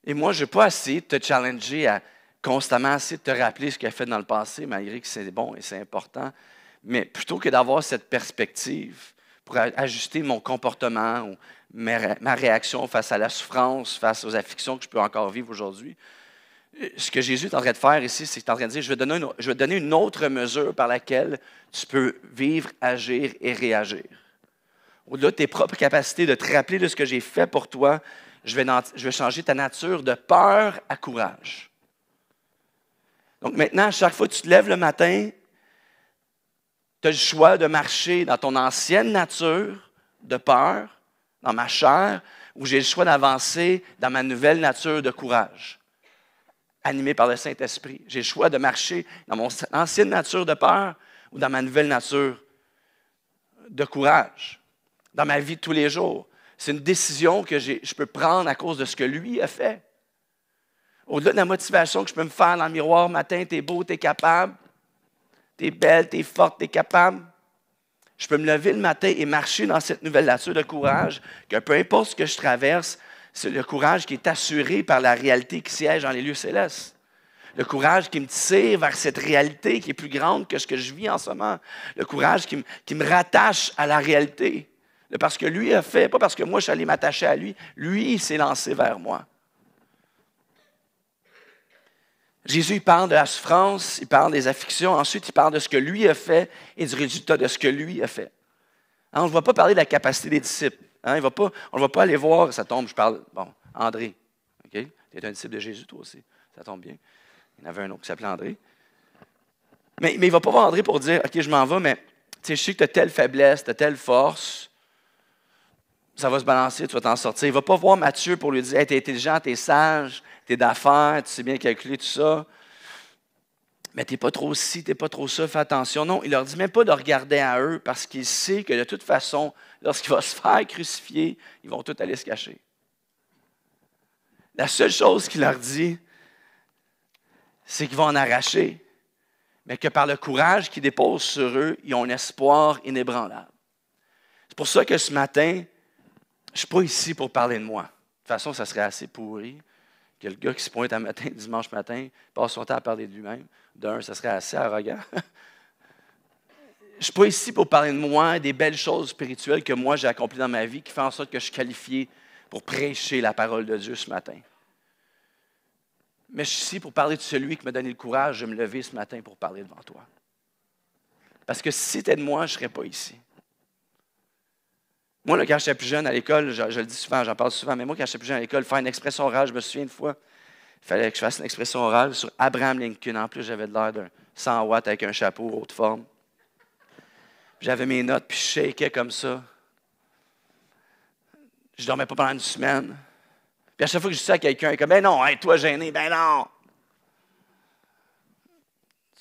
Et moi, je n'ai pas essayé de te challenger à constamment essayer de te rappeler ce qu'il a fait dans le passé, malgré que c'est bon et c'est important. Mais plutôt que d'avoir cette perspective pour ajuster mon comportement ou ma réaction face à la souffrance, face aux afflictions que je peux encore vivre aujourd'hui, ce que Jésus est en train de faire ici, c'est qu'il est en train de dire, je vais te donner une autre mesure par laquelle tu peux vivre, agir et réagir. Au-delà de tes propres capacités de te rappeler de ce que j'ai fait pour toi, je vais changer ta nature de peur à courage. Donc maintenant, chaque fois que tu te lèves le matin, tu as le choix de marcher dans ton ancienne nature de peur, dans ma chair, ou j'ai le choix d'avancer dans ma nouvelle nature de courage, animée par le Saint-Esprit. J'ai le choix de marcher dans mon ancienne nature de peur ou dans ma nouvelle nature de courage, dans ma vie de tous les jours. C'est une décision que je peux prendre à cause de ce que lui a fait. Au-delà de la motivation que je peux me faire dans le miroir, matin, t'es beau, t'es capable, t'es belle, t'es forte, t'es capable. Je peux me lever le matin et marcher dans cette nouvelle nature de courage, que peu importe ce que je traverse, c'est le courage qui est assuré par la réalité qui siège dans les lieux célestes. Le courage qui me tire vers cette réalité qui est plus grande que ce que je vis en ce moment. Le courage qui me rattache à la réalité. Parce que lui a fait, pas parce que moi je suis allé m'attacher à lui, lui il s'est lancé vers moi. Jésus, il parle de la souffrance, il parle des afflictions, ensuite il parle de ce que lui a fait et du résultat de ce que lui a fait. Hein, on ne va pas parler de la capacité des disciples. Hein, on ne va pas aller voir, ça tombe, je parle, bon, André, okay? Tu es un disciple de Jésus toi aussi, ça tombe bien. Il y en avait un autre qui s'appelait André. Mais il ne va pas voir André pour dire, OK, je m'en vais, mais je sais que tu as telle faiblesse, tu as telle force, ça va se balancer, tu vas t'en sortir. Il ne va pas voir Matthieu pour lui dire, hey, tu es intelligent, tu es sage, tu es d'affaires, tu sais bien calculer tout ça. Mais tu n'es pas trop ci, tu n'es pas trop ça, fais attention. Non, il ne leur dit même pas de regarder à eux parce qu'il sait que de toute façon, lorsqu'il va se faire crucifier, ils vont tous aller se cacher. La seule chose qu'il leur dit, c'est qu'ils vont en arracher, mais que par le courage qu'ils déposent sur eux, ils ont un espoir inébranlable. C'est pour ça que ce matin, je ne suis pas ici pour parler de moi. De toute façon, ça serait assez pourri que le gars qui se pointe un matin, dimanche matin, passe son temps à parler de lui-même. D'un, ça serait assez arrogant. Je ne suis pas ici pour parler de moi, des belles choses spirituelles que moi j'ai accomplies dans ma vie, qui font en sorte que je suis qualifié pour prêcher la parole de Dieu ce matin. Mais je suis ici pour parler de celui qui m'a donné le courage de me lever ce matin pour parler devant toi. Parce que si c'était de moi, je ne serais pas ici. Moi, là, quand j'étais plus jeune à l'école, je le dis souvent, j'en parle souvent, mais moi, quand j'étais plus jeune à l'école, faire une expression orale, je me souviens une fois, il fallait que je fasse une expression orale sur Abraham Lincoln. En plus, j'avais de l'air d'un 100 watts avec un chapeau haute forme. J'avais mes notes, puis je shakeais comme ça. Je ne dormais pas pendant une semaine. Puis à chaque fois que je dis ça à quelqu'un, il est comme, ben non, hey, toi gêné, ben non.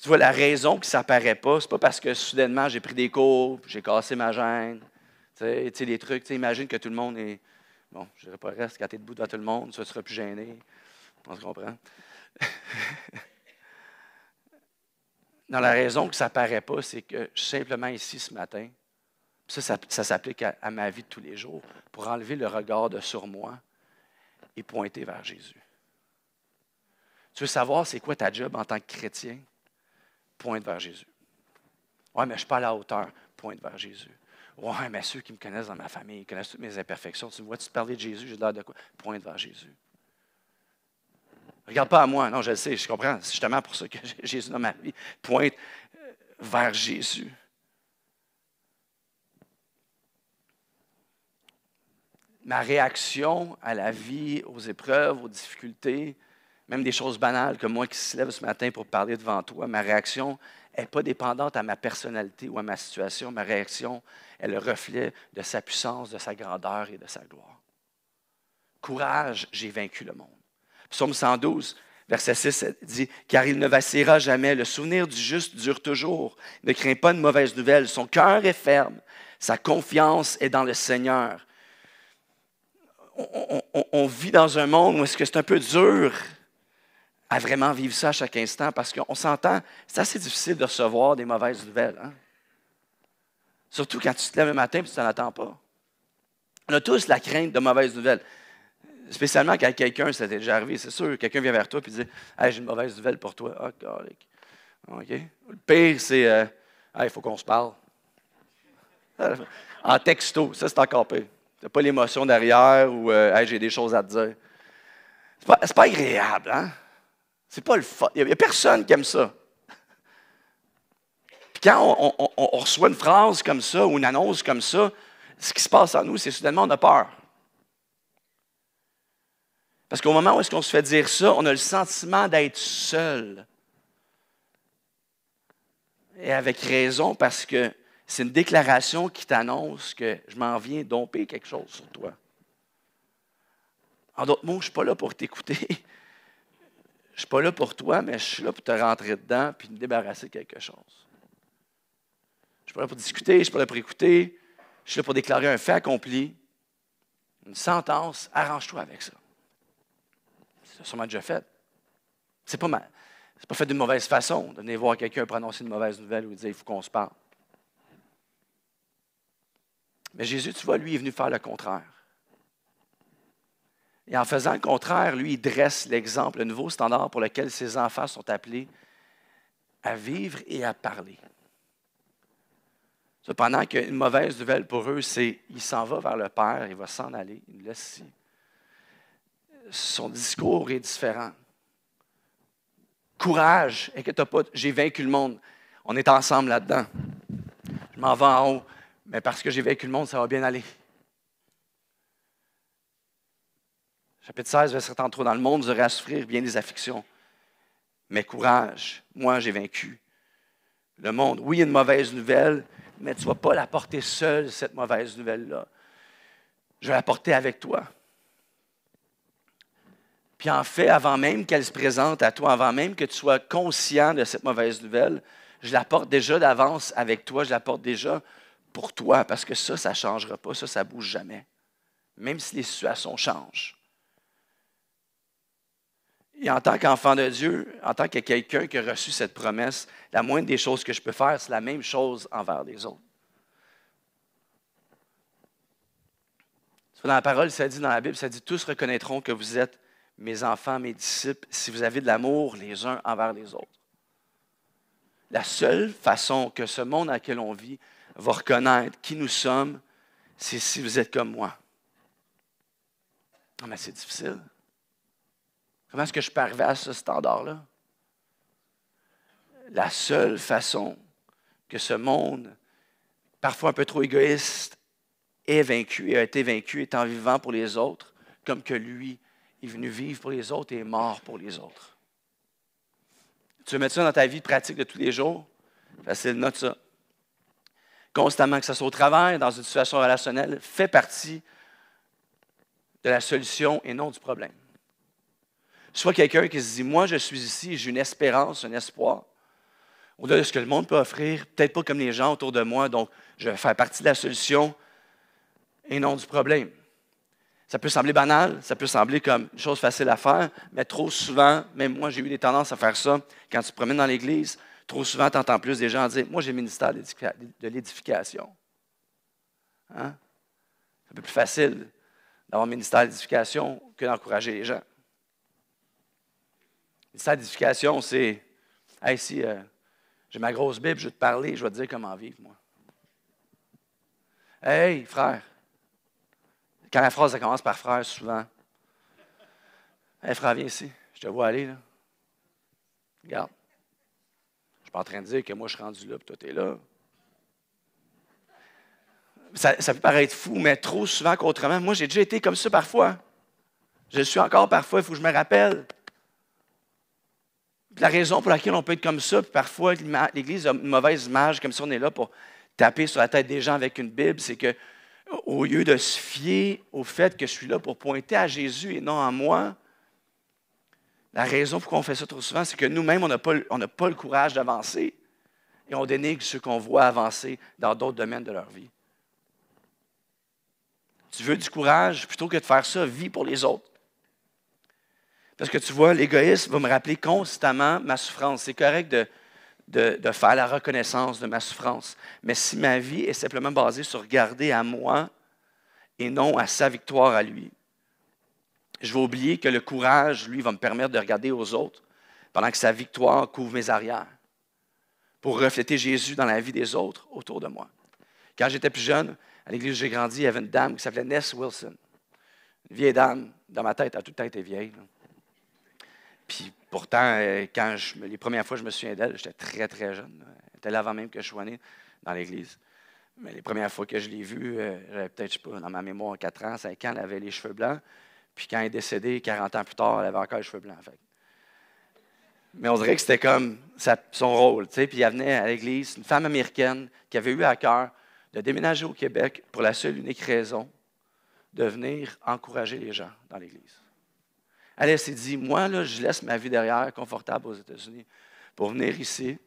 Tu vois, la raison que ça n'apparaît pas, c'est pas parce que soudainement j'ai pris des cours, j'ai cassé ma gêne. Tu sais, des trucs, imagine que tout le monde est. Bon, je ne dirais pas le reste, quand tu es debout devant tout le monde, tu ne seras plus gêné. On se comprend. Non, la raison que ça n'apparaît pas, c'est que je suis simplement ici ce matin. Ça s'applique à ma vie de tous les jours, pour enlever le regard de sur moi et pointer vers Jésus. Tu veux savoir c'est quoi ta job en tant que chrétien? Pointe vers Jésus. Oui, mais je ne suis pas à la hauteur. Pointe vers Jésus. Oui, mais ceux qui me connaissent dans ma famille, ils connaissent toutes mes imperfections. Tu me vois-tu te parler de Jésus? J'ai l'air de quoi? Pointe vers Jésus. Regarde pas à moi. Non, je le sais, je comprends. C'est justement pour ça que j'ai Jésus dans ma vie. Pointe vers Jésus. Ma réaction à la vie, aux épreuves, aux difficultés, même des choses banales comme moi qui se lève ce matin pour parler devant toi, ma réaction n'est pas dépendante à ma personnalité ou à ma situation. Ma réaction est le reflet de sa puissance, de sa grandeur et de sa gloire. Courage, j'ai vaincu le monde. Psaume 112, Verset 6 dit, « Car il ne vacillera jamais, le souvenir du juste dure toujours, il ne craint pas de mauvaises nouvelles, son cœur est ferme, sa confiance est dans le Seigneur. » On vit dans un monde où est-ce que c'est un peu dur à vraiment vivre ça à chaque instant parce qu'on s'entend, c'est assez difficile de recevoir des mauvaises nouvelles. Hein? Surtout quand tu te lèves le matin et tu ne t'en attends pas. On a tous la crainte de mauvaises nouvelles. Spécialement quand quelqu'un, ça t'est déjà arrivé, c'est sûr, quelqu'un vient vers toi et dit « Hey, j'ai une mauvaise nouvelle pour toi. Ah, calique. OK. Le pire, c'est « Hey, il faut qu'on se parle. » En texto, ça c'est encore pire. Tu n'as pas l'émotion derrière ou hey, j'ai des choses à te dire. C'est pas agréable, hein? C'est pas le fun. Il n'y a personne qui aime ça. Puis quand on reçoit une phrase comme ça ou une annonce comme ça, ce qui se passe en nous, c'est soudainement on a peur. Parce qu'au moment où est-ce qu'on se fait dire ça, on a le sentiment d'être seul. Et avec raison, parce que c'est une déclaration qui t'annonce que je m'en viens domper quelque chose sur toi. En d'autres mots, je ne suis pas là pour t'écouter. Je ne suis pas là pour toi, mais je suis là pour te rentrer dedans et me débarrasser de quelque chose. Je ne suis pas là pour discuter, je ne suis pas là pour écouter. Je suis là pour déclarer un fait accompli, une sentence. Arrange-toi avec ça. C'est sûrement déjà fait. C'est pas mal. C'est pas fait d'une mauvaise façon de venir voir quelqu'un prononcer une mauvaise nouvelle ou dire il faut qu'on se parle. Mais Jésus, tu vois, lui, il est venu faire le contraire. Et en faisant le contraire, lui, il dresse l'exemple, le nouveau standard pour lequel ses enfants sont appelés à vivre et à parler. Cependant qu'une mauvaise nouvelle pour eux, c'est il s'en va vers le Père, il va s'en aller, il le laisse ici. Son discours est différent. Courage, inquiète-toi pas, j'ai vaincu le monde. On est ensemble là-dedans. Je m'en vais en haut, mais parce que j'ai vaincu le monde, ça va bien aller. Chapitre 16, verset 33, dans le monde, vous aurez à souffrir bien des afflictions. Mais courage, moi j'ai vaincu le monde. Oui, il y a une mauvaise nouvelle, mais tu ne vas pas la porter seule, cette mauvaise nouvelle-là. Je vais la porter avec toi. Puis en fait, avant même qu'elle se présente à toi, avant même que tu sois conscient de cette mauvaise nouvelle, je la porte déjà d'avance avec toi, je la porte déjà pour toi, parce que ça ne changera pas, ça ne bouge jamais. Même si les situations changent. Et en tant qu'enfant de Dieu, en tant que quelqu'un qui a reçu cette promesse, la moindre des choses que je peux faire, c'est la même chose envers les autres. Dans la parole, ça dit dans la Bible, ça dit « Tous reconnaîtront que vous êtes mes enfants, mes disciples, si vous avez de l'amour les uns envers les autres. » La seule façon que ce monde dans lequel on vit va reconnaître qui nous sommes, c'est si vous êtes comme moi. Non, mais c'est difficile. Comment est-ce que je peux arriver à ce standard-là? La seule façon que ce monde, parfois un peu trop égoïste, est vaincu et a été vaincu étant vivant pour les autres, comme que lui est venu vivre pour les autres et est mort pour les autres. Tu veux mettre ça dans ta vie pratique de tous les jours? Facile, note ça. Constamment, que ce soit au travail, dans une situation relationnelle, fait partie de la solution et non du problème. Soit quelqu'un qui se dit, moi je suis ici, j'ai une espérance, un espoir. Au-delà de ce que le monde peut offrir, peut-être pas comme les gens autour de moi, donc je vais faire partie de la solution et non du problème. Ça peut sembler banal, ça peut sembler comme une chose facile à faire, mais trop souvent, même moi j'ai eu des tendances à faire ça, quand tu te promènes dans l'Église, trop souvent tu entends plus des gens dire, moi j'ai le ministère de l'édification. Hein? C'est un peu plus facile d'avoir le ministère de l'édification que d'encourager les gens. Le ministère d'édification, c'est « Hey, si j'ai ma grosse Bible, je vais te parler, je vais te dire comment vivre, moi. » Hey, frère. Quand la phrase elle commence par frère, souvent. Hey, frère, viens ici. Je te vois aller, là. Regarde. Je ne suis pas en train de dire que moi, je suis rendu là, puis toi, tu es là. Ça peut paraître fou, mais trop souvent qu'autrement. Moi, j'ai déjà été comme ça parfois. Je le suis encore parfois, il faut que je me rappelle. Puis la raison pour laquelle on peut être comme ça, puis parfois l'Église a une mauvaise image, comme si on est là pour taper sur la tête des gens avec une Bible, c'est que au lieu de se fier au fait que je suis là pour pointer à Jésus et non à moi, La raison pourquoi on fait ça trop souvent, c'est que nous-mêmes, on n'a pas le courage d'avancer et on dénigre ceux qu'on voit avancer dans d'autres domaines de leur vie. Tu veux du courage, plutôt que de faire ça, vis pour les autres. Parce que tu vois, l'égoïsme va me rappeler constamment ma souffrance. C'est correct de faire la reconnaissance de ma souffrance. Mais si ma vie est simplement basée sur regarder à moi et non à sa victoire à lui, je vais oublier que le courage, lui, va me permettre de regarder aux autres pendant que sa victoire couvre mes arrières pour refléter Jésus dans la vie des autres autour de moi. Quand j'étais plus jeune, à l'église où j'ai grandi, il y avait une dame qui s'appelait Ness Wilson. Une vieille dame, dans ma tête, elle a tout le temps été vieille. Là. Puis pourtant, les premières fois que je me souviens d'elle, j'étais très, très jeune. Là. Elle était là avant même que je sois né dans l'église. Mais les premières fois que je l'ai vue, j'avais peut-être, je sais pas, dans ma mémoire, 4 ans, 5 ans, elle avait les cheveux blancs. Puis quand elle est décédée, 40 ans plus tard, elle avait encore les cheveux blancs. Fait. Mais on dirait que c'était comme son rôle. Tu sais. Puis elle venait à l'église, une femme américaine qui avait eu à cœur de déménager au Québec pour la seule et unique raison de venir encourager les gens dans l'église. Elle s'est dit, moi, là, je laisse ma vie derrière, confortable aux États-Unis, pour venir ici,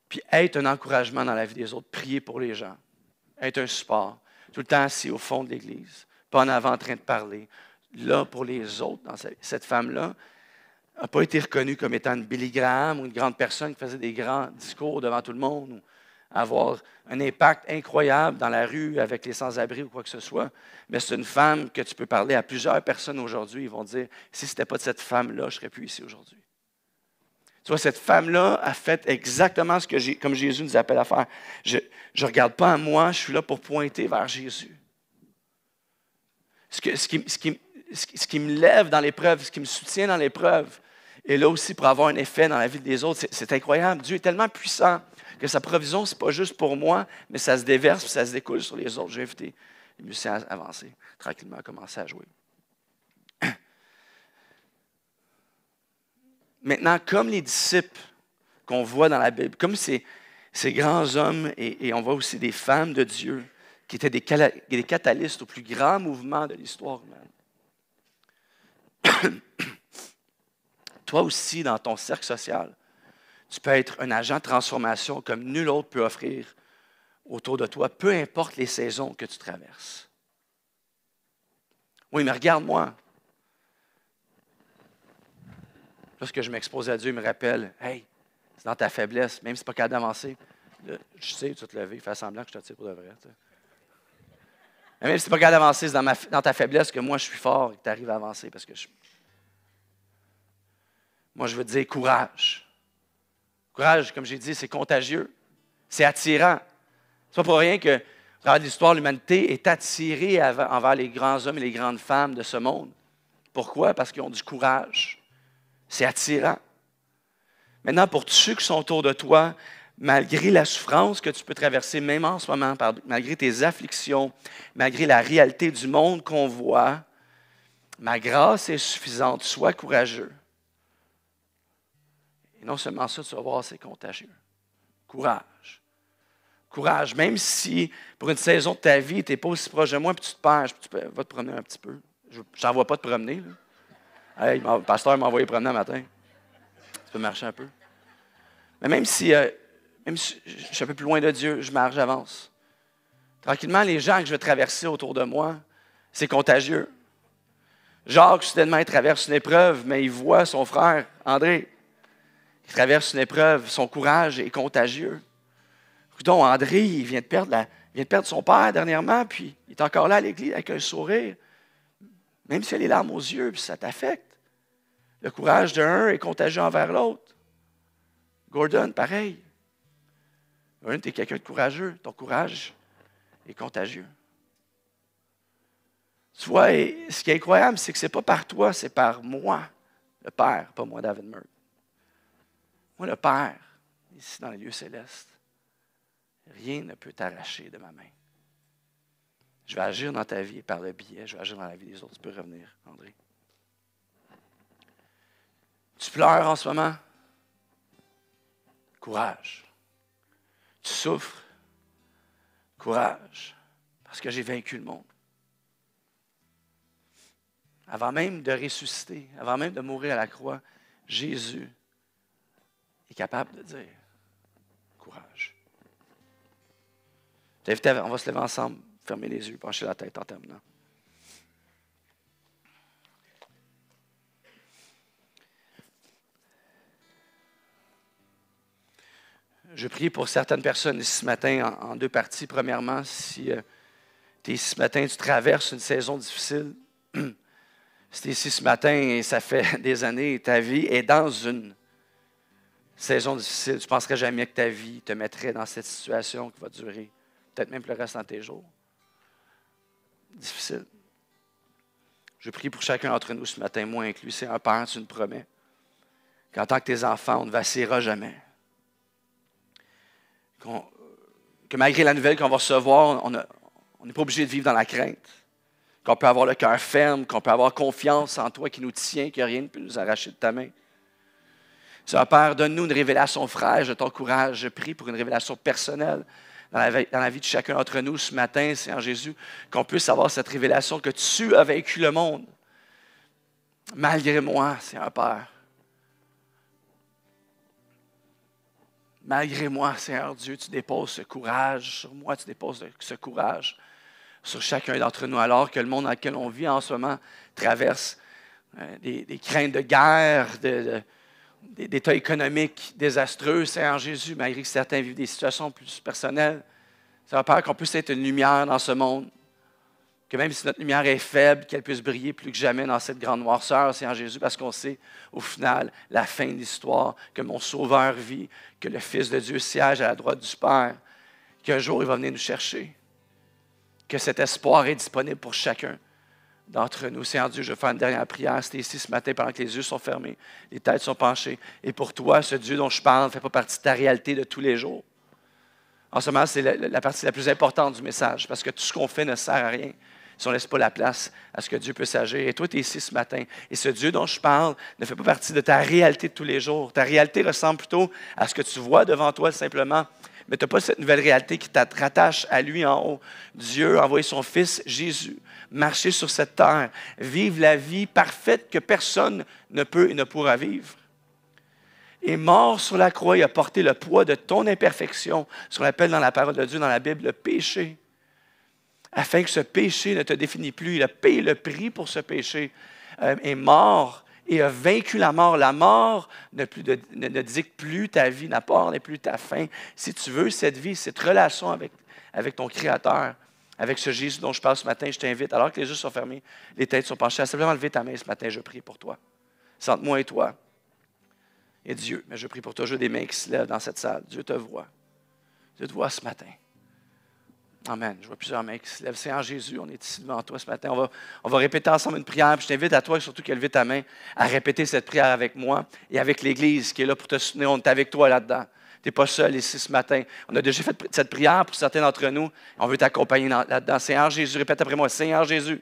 puis être un encouragement dans la vie des autres, prier pour les gens, être un support, tout le temps assis au fond de l'église, pas en avant en train de parler, là pour les autres. Cette femme-là n'a pas été reconnue comme étant une Billy Graham ou une grande personne qui faisait des grands discours devant tout le monde ou avoir un impact incroyable dans la rue avec les sans-abri ou quoi que ce soit. Mais c'est une femme que tu peux parler à plusieurs personnes aujourd'hui. Ils vont dire, si ce n'était pas de cette femme-là, je ne serais plus ici aujourd'hui. Tu vois, cette femme-là a fait exactement comme Jésus nous appelle à faire. Je ne regarde pas à moi, je suis là pour pointer vers Jésus. Ce qui me lève dans l'épreuve, ce qui me soutient dans l'épreuve, est là aussi pour avoir un effet dans la vie des autres. C'est incroyable. Dieu est tellement puissant que sa provision, ce n'est pas juste pour moi, mais ça se déverse et ça se découle sur les autres. J'ai invité les musiciens à avancer tranquillement, à commencer à jouer. Maintenant, comme les disciples qu'on voit dans la Bible, comme ces grands hommes, et on voit aussi des femmes de Dieu qui étaient des catalystes au plus grand mouvement de l'histoire humaine. Toi aussi, dans ton cercle social, tu peux être un agent de transformation comme nul autre peut offrir autour de toi, peu importe les saisons que tu traverses. Oui, mais regarde-moi. Lorsque je m'expose à Dieu, il me rappelle, « Hey, c'est dans ta faiblesse, même si ce n'est pas capable d'avancer. Je sais, tu vas te lever, fais semblant que je te tire pour de vrai. » Mais même si tu n'es pas capable d'avancer, c'est dans ta faiblesse que moi, je suis fort et que tu arrives à avancer. Parce que moi, je veux te dire courage. Courage, comme j'ai dit, c'est contagieux. C'est attirant. Ce n'est pas pour rien que, à travers l'histoire, l'humanité est attirée envers les grands hommes et les grandes femmes de ce monde. Pourquoi? Parce qu'ils ont du courage. C'est attirant. Maintenant, pour tous ceux qui sont autour de toi, malgré la souffrance que tu peux traverser, même en ce moment, malgré tes afflictions, malgré la réalité du monde qu'on voit, ma grâce est suffisante. Sois courageux. Et non seulement ça, tu vas voir, c'est contagieux. Courage. Courage. Même si, pour une saison de ta vie, tu n'es pas aussi proche de moi, puis tu te perds, va te promener un petit peu. Je n'envoie pas te promener. Là. Hey, le pasteur m'a envoyé promener un matin. Tu peux marcher un peu. Mais même si je suis un peu plus loin de Dieu, je marche, j'avance. Tranquillement, les gens que je vais traverser autour de moi, c'est contagieux. Jacques, soudainement, il traverse une épreuve, mais il voit son frère, André, qui traverse une épreuve. Son courage est contagieux. Donc, André, il vient de perdre son père dernièrement, puis il est encore là à l'église avec un sourire. Même s'il a les larmes aux yeux, puis ça t'affecte. Le courage d'un est contagieux envers l'autre. Gordon, pareil. Gordon, tu es quelqu'un de courageux. Ton courage est contagieux. Tu vois, et ce qui est incroyable, c'est que ce n'est pas par toi, c'est par moi, le Père, pas moi, David Murray. Moi, le Père, ici dans les lieux célestes, rien ne peut t'arracher de ma main. Je vais agir dans ta vie par le biais, je vais agir dans la vie des autres. Tu peux revenir, André. Tu pleures en ce moment? Courage. Tu souffres? Courage. Parce que j'ai vaincu le monde. Avant même de ressusciter, avant même de mourir à la croix, Jésus est capable de dire courage. On va se lever ensemble, fermer les yeux, pencher la tête en terminant. Je prie pour certaines personnes ici ce matin en deux parties. Premièrement, si tu es ici ce matin, tu traverses une saison difficile. Si tu es ici ce matin et ça fait des années, ta vie est dans une saison difficile, tu ne penserais jamais que ta vie te mettrait dans cette situation qui va durer peut-être même le reste de tes jours. Difficile. Je prie pour chacun d'entre nous ce matin, moi inclus. C'est un Père, tu nous promets qu'en tant que tes enfants, on ne vacillera jamais. Que malgré la nouvelle qu'on va recevoir, on n'est pas obligé de vivre dans la crainte. Qu'on peut avoir le cœur ferme, qu'on peut avoir confiance en toi qui nous tient, que rien ne peut nous arracher de ta main. Seigneur Père, donne-nous une révélation fraîche de ton courage. Je prie pour une révélation personnelle dans la vie de chacun d'entre nous ce matin, Seigneur Jésus, qu'on puisse avoir cette révélation que tu as vaincu le monde. Malgré moi, Seigneur Père. Malgré moi, Seigneur Dieu, tu déposes ce courage sur moi, tu déposes ce courage sur chacun d'entre nous, alors que le monde dans lequel on vit en ce moment traverse des craintes de guerre, d'états économiques désastreux, Seigneur Jésus, malgré que certains vivent des situations plus personnelles. Seigneur Père, qu'on puisse être une lumière dans ce monde, que même si notre lumière est faible, qu'elle puisse briller plus que jamais dans cette grande noirceur, Seigneur Jésus, parce qu'on sait, au final, la fin de l'histoire, que mon Sauveur vit, que le Fils de Dieu siège à la droite du Père, qu'un jour, il va venir nous chercher, que cet espoir est disponible pour chacun d'entre nous. Seigneur Dieu, je vais faire une dernière prière. C'était ici ce matin pendant que les yeux sont fermés, les têtes sont penchées. Et pour toi, ce Dieu dont je parle ne fait pas partie de ta réalité de tous les jours. En ce moment, c'est la partie la plus importante du message, parce que tout ce qu'on fait ne sert à rien si on ne laisse pas la place à ce que Dieu puisse agir. Et toi, tu es ici ce matin. Et ce Dieu dont je parle ne fait pas partie de ta réalité de tous les jours. Ta réalité ressemble plutôt à ce que tu vois devant toi simplement. Mais tu n'as pas cette nouvelle réalité qui te rattache à lui en haut. Dieu a envoyé son Fils Jésus marcher sur cette terre, vivre la vie parfaite que personne ne peut et ne pourra vivre. Et mort sur la croix, il a porté le poids de ton imperfection, ce qu'on appelle dans la parole de Dieu, dans la Bible, le péché. Afin que ce péché ne te définisse plus. Il a payé le prix pour ce péché. Est mort et a vaincu la mort. La mort ne dicte plus ta vie, la mort n'est plus ta fin. Si tu veux cette vie, cette relation avec ton Créateur, avec ce Jésus dont je parle ce matin, je t'invite, alors que les yeux sont fermés, les têtes sont penchées, à simplement lever ta main ce matin, je prie pour toi. Entre moi et toi et Dieu. Mais je prie pour toi, je veux des mains qui se lèvent dans cette salle. Dieu te voit. Dieu te voit ce matin. Amen. Je vois plusieurs mains qui se lèvent. Seigneur Jésus, on est ici devant toi ce matin. On va répéter ensemble une prière. Puis je t'invite à toi, surtout qui a levé ta main, à répéter cette prière avec moi et avec l'Église qui est là pour te soutenir. On est avec toi là-dedans. Tu n'es pas seul ici ce matin. On a déjà fait cette prière pour certains d'entre nous. On veut t'accompagner là-dedans. Seigneur Jésus, répète après moi. Seigneur Jésus.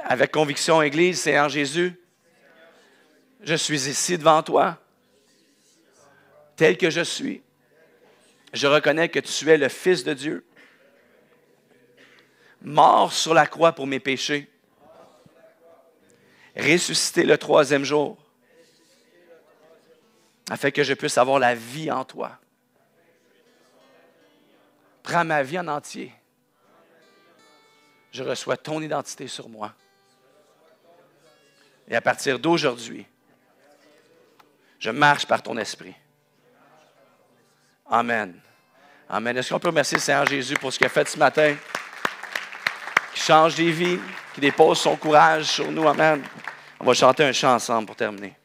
Avec conviction, Église, Seigneur Jésus, je suis ici devant toi, tel que je suis. Je reconnais que tu es le Fils de Dieu, mort sur la croix pour mes péchés, ressuscité le troisième jour, afin que je puisse avoir la vie en toi. Prends ma vie en entier. Je reçois ton identité sur moi. Et à partir d'aujourd'hui, je marche par ton esprit. Amen. Amen. Est-ce qu'on peut remercier le Seigneur Jésus pour ce qu'il a fait ce matin? Qui change des vies, qui dépose son courage sur nous. Amen. On va chanter un chant ensemble pour terminer.